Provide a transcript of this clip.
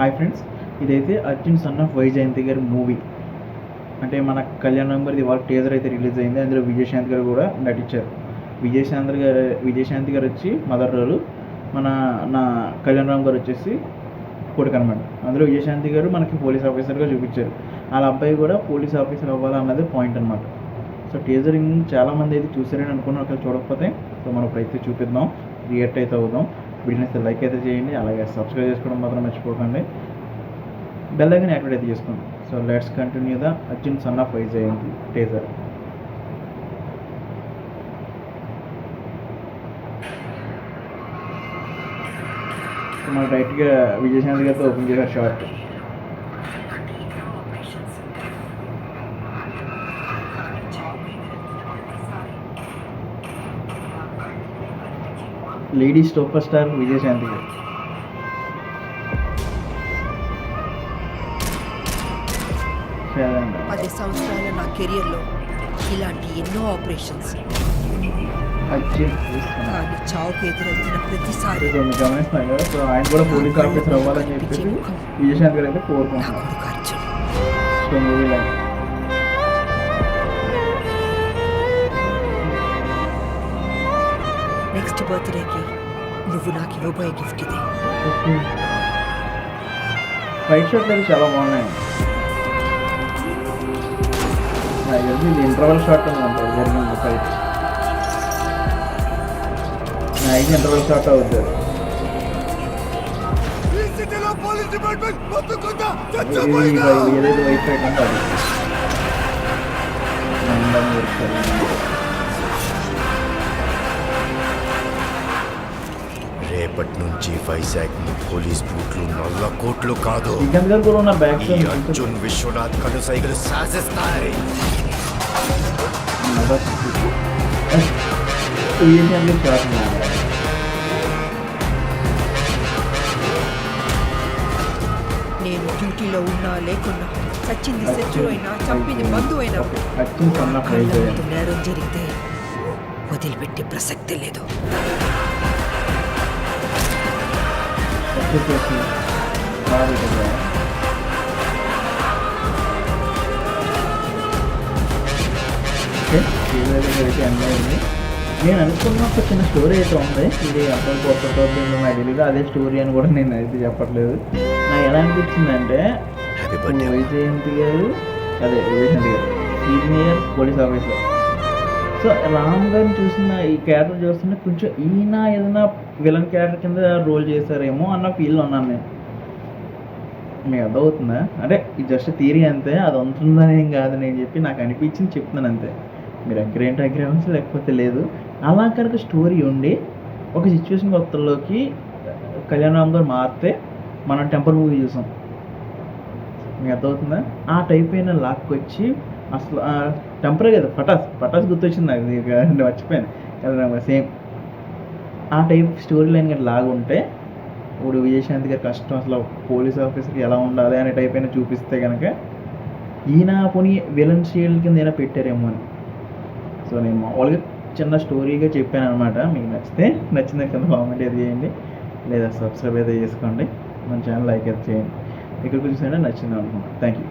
Hi friends, ఇదైతే Arjun son of Vyjayanthi గారి movie. అంటే మన కళ్యాణ్ గారిది వాళ్ళ టీజర్ అయితే రిలీజ్ అయింది. అందులో విజయశాంతి గారు కూడా నటించారు. విజయశాంతి గారు వచ్చి మదర్ రోలు, మన నా కళ్యాణ్ రామ్ గారు వచ్చేసి కొడుకు అనమాట. అందులో విజయశాంతి గారు మనకి పోలీస్ ఆఫీసర్గా చూపించారు. వాళ్ళ అబ్బాయి కూడా పోలీస్ ఆఫీసర్ అవ్వాలన్నది పాయింట్ అనమాట. సో టీజరింగ్ చాలామంది అయితే చూసారని అనుకున్నాను. ఒకవేళ చూడకపోతే సో మనం ఇప్పుడైతే చూపిద్దాం, రియాక్ట్ అయితే అవుదాం. వీడియోని లైక్ అయితే చేయండి, అలాగే సబ్స్క్రైబ్ చేసుకోవడం మాత్రం మర్చిపోకండి. బెల్ ఐకాన్ యాక్టివేట్ అయితే చేసుకోండి. So let's continue the Arjun son of Vyjayanthi teaser. మనం రైట్గా విజయశాంతి గారితో ఓపెన్ చేశారు short. Lady super star Vijayashanti గారు. 10 సంవత్సరాల నా కెరియర్లో ఇలాంటి ఎన్నో ఆపరేషన్స్, కానీ చావుకు ఎదురెత్తిన ప్రతిసారి గమనిస్తున్నాయి కదా. సో ఆయన కూడా పోలీస్ ఆఫీసర్ అవ్వాలని చెప్పేసి విజయశాంతి గారు అయితే కోరుకుంటున్నారు. సో మూవీ లైన్ నెక్స్ట్ బర్త్డేకి నువ్వు నాకు ఇవ్వబోయే గిఫ్ట్ ఇది. ఫైట్ షాట్లు అయితే చాలా బాగున్నాయి. ఇది ఇంటర్వల్ షాట్ ఉందంట జరిగింది ఫైట్. ఐదు ఇంటర్వల్ షాట్ అవుతుంది. ఏదైతే వైట్ ఫైట్ అంటే రేపటి నుంచి వైజాగ్ పోలీస్ బూట్లు నల్ల కోట్లు కాదు, అర్జున్ విశ్వనాథ్ కనుసైగలు శాసిస్తాయి. నేను డ్యూటీలో ఉన్నా లేకున్నా, చచ్చింది శత్రు అయినా చంపింది బంధు అయినా, నేరం జరిగితే వదిలిపెట్టే ప్రసక్తి లేదు. నేను అనుకున్న ఒక చిన్న స్టోరీ అయితే ఉంది. ఇది అర్థం కొత్త ఐడియల్గా అదే స్టోరీ అని కూడా నేను అయితే చెప్పట్లేదు. నాకు ఎలా అనిపించిందంటే వైజయంతి గారు senior police officer. So Ram గారిని చూసిన ఈ క్యారెక్టర్ చూస్తుంటే కొంచెం ఈయన ఏదైనా విలన్ క్యారెక్టర్ కింద రోల్ చేశారేమో అన్న ఫీల్లో ఉన్నాను నేను. మీకు అర్థమవుతుందా? అంటే ఇది జస్ట్ థియరీ అంతే, అది ఉంటుందని ఏం కాదు నేను చెప్పి నాకు అనిపించింది చెప్తున్నాను అంతే. మీరు అగ్రి అవ్వచ్చు, లేకపోతే లేదు. అలా కనుక స్టోరీ ఉండి ఒక సిచ్యువేషన్ కొత్తలోకి కళ్యాణ్ రామ్ గారు మారితే మనం టెంపర్ మూవీ చూసాం. మీకు అర్థమవుతుందా? ఆ టైప్ అయిన లాక్కొచ్చి అసలు టెంపరే కదా, పటాస్ గుర్తొచ్చింది నాకు, మర్చిపోయాను. సేమ్ ఆ టైప్ స్టోరీ లైన్ కానీ లాగుంటే ఇప్పుడు విజయశాంతి గారి కష్టం అసలు పోలీస్ ఆఫీసర్కి ఎలా ఉండాలి అనే టైప్ అయినా చూపిస్తే కనుక ఈయన పోనీ విలన్ షీల్డ్ కింద అయినా పెట్టారేమో అని. సో నేను మామూలుగా చిన్న స్టోరీగా చెప్పాను అనమాట. మీకు నచ్చింది కింద కామెంట్ అయితే చేయండి, లేదా సబ్స్క్రైబ్ అయితే చేసుకోండి, మన ఛానల్ లైక్ అయితే చేయండి. ఇక్కడ చూసినా నచ్చింది అనుకుంటున్నాను. Thank you.